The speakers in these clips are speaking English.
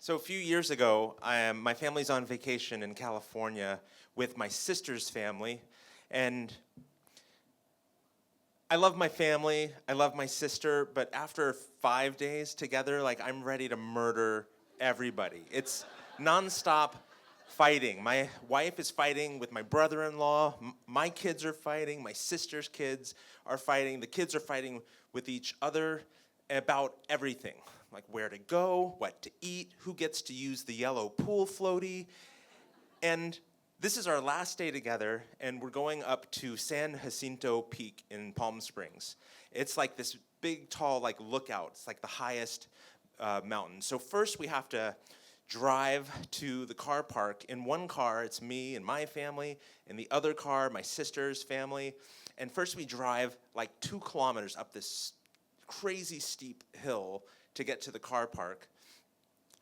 So a few years ago, my family's on vacation in California with my sister's family, and I love my family, I love my sister, but after 5 days together, I'm ready to murder everybody. It's nonstop fighting. My wife is fighting with my brother-in-law, my kids are fighting, my sister's kids are fighting, the kids are fighting with each other about everything. Like where to go, what to eat, who gets to use the yellow pool floaty. And this is our last day together, and we're going up to San Jacinto Peak in Palm Springs. It's like this big, tall, lookout. It's like the highest mountain. So first we have to drive to the car park. In one car, it's me and my family. In the other car, my sister's family. And first we drive 2 kilometers up this crazy steep hill to get to the car park.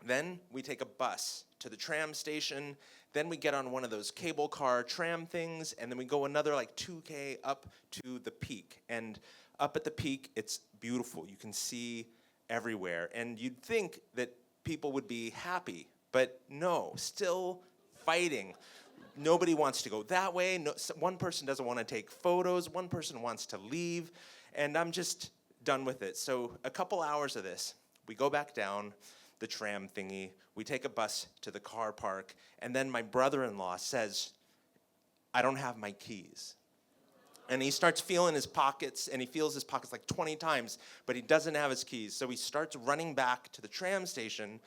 Then we take a bus to the tram station. Then we get on one of those cable car tram things, and then we go another 2K up to the peak. And up at the peak, it's beautiful. You can see everywhere. And you'd think that people would be happy, but no, still fighting. Nobody wants to go that way. No, one person doesn't want to take photos. One person wants to leave. And I'm just done with it. So a couple hours of this. We go back down the tram thingy, we take a bus to the car park, and then my brother-in-law says, I don't have my keys. And he starts feeling his pockets, and he feels his pockets 20 times, but he doesn't have his keys. So he starts running back to the tram station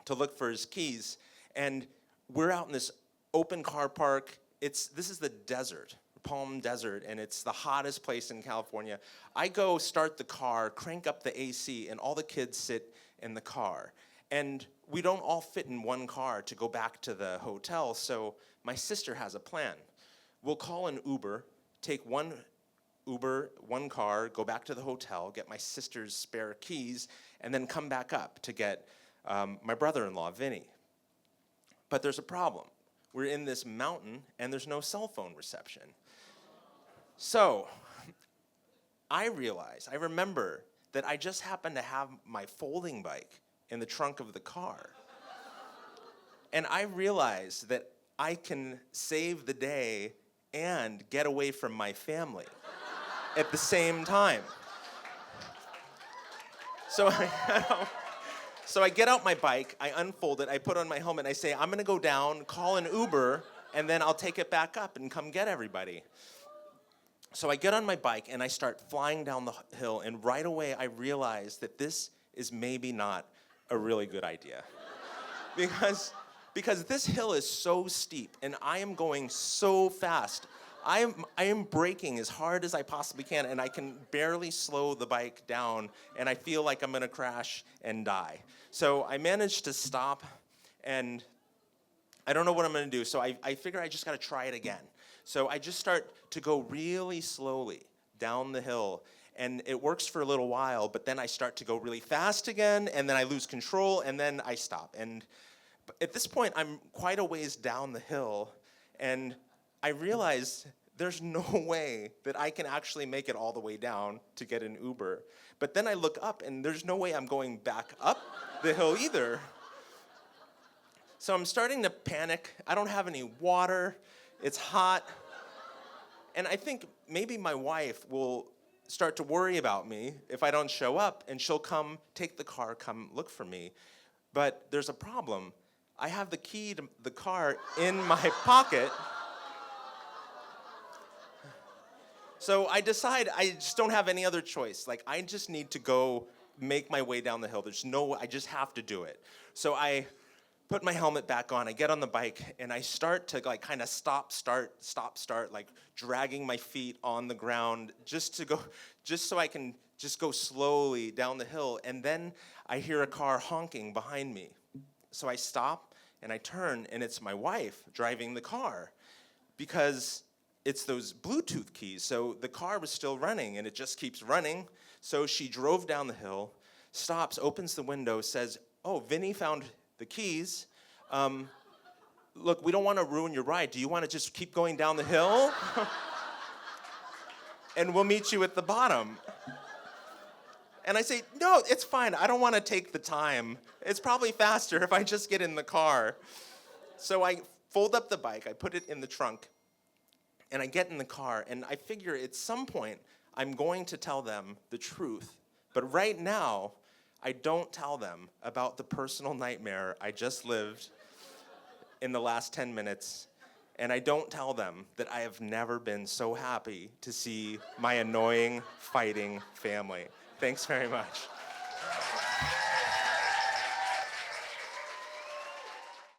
to look for his keys, and we're out in this open car park. This is the desert. Palm Desert, and it's the hottest place in California. I go start the car, crank up the AC, and all the kids sit in the car. And we don't all fit in one car to go back to the hotel, so my sister has a plan. We'll call an Uber, take one car, go back to the hotel, get my sister's spare keys, and then come back up to get my brother-in-law, Vinny. But there's a problem. We're in this mountain, and there's no cell phone reception. So I remember that I just happened to have my folding bike in the trunk of the car. And I realized that I can save the day and get away from my family at the same time. So I get out my bike, I unfold it, I put on my helmet, and I say, I'm gonna go down, call an Uber, and then I'll take it back up and come get everybody. So I get on my bike and I start flying down the hill, and right away I realize that this is maybe not a really good idea. Because this hill is so steep and I am going so fast. I am braking as hard as I possibly can, and I can barely slow the bike down, and I feel like I'm gonna crash and die. So I managed to stop, and I don't know what I'm gonna do, so I figure I just gotta try it again. So I just start to go really slowly down the hill, and it works for a little while, but then I start to go really fast again, and then I lose control, and then I stop. And at this point, I'm quite a ways down the hill, and I realize there's no way that I can actually make it all the way down to get an Uber. But then I look up, and there's no way I'm going back up the hill either. So I'm starting to panic. I don't have any water. It's hot. And I think maybe my wife will start to worry about me if I don't show up, and she'll come take the car, come look for me. But there's a problem. I have the key to the car in my pocket. So I decide I just don't have any other choice. I just need to go make my way down the hill. I just have to do it. So I put my helmet back on, I get on the bike, and I start to kind of stop, start, dragging my feet on the ground just so I can just go slowly down the hill. And then I hear a car honking behind me. So I stop and I turn, and it's my wife driving the car, because it's those Bluetooth keys. So the car was still running, and it just keeps running. So she drove down the hill, stops, opens the window, says, oh, Vinny found the keys. Look, we don't want to ruin your ride. Do you want to just keep going down the hill? And we'll meet you at the bottom. And I say, no, it's fine. I don't want to take the time. It's probably faster if I just get in the car. So I fold up the bike, I put it in the trunk, and I get in the car, and I figure at some point I'm going to tell them the truth. But right now, I don't tell them about the personal nightmare I just lived in the last 10 minutes. And I don't tell them that I have never been so happy to see my annoying, fighting family. Thanks very much.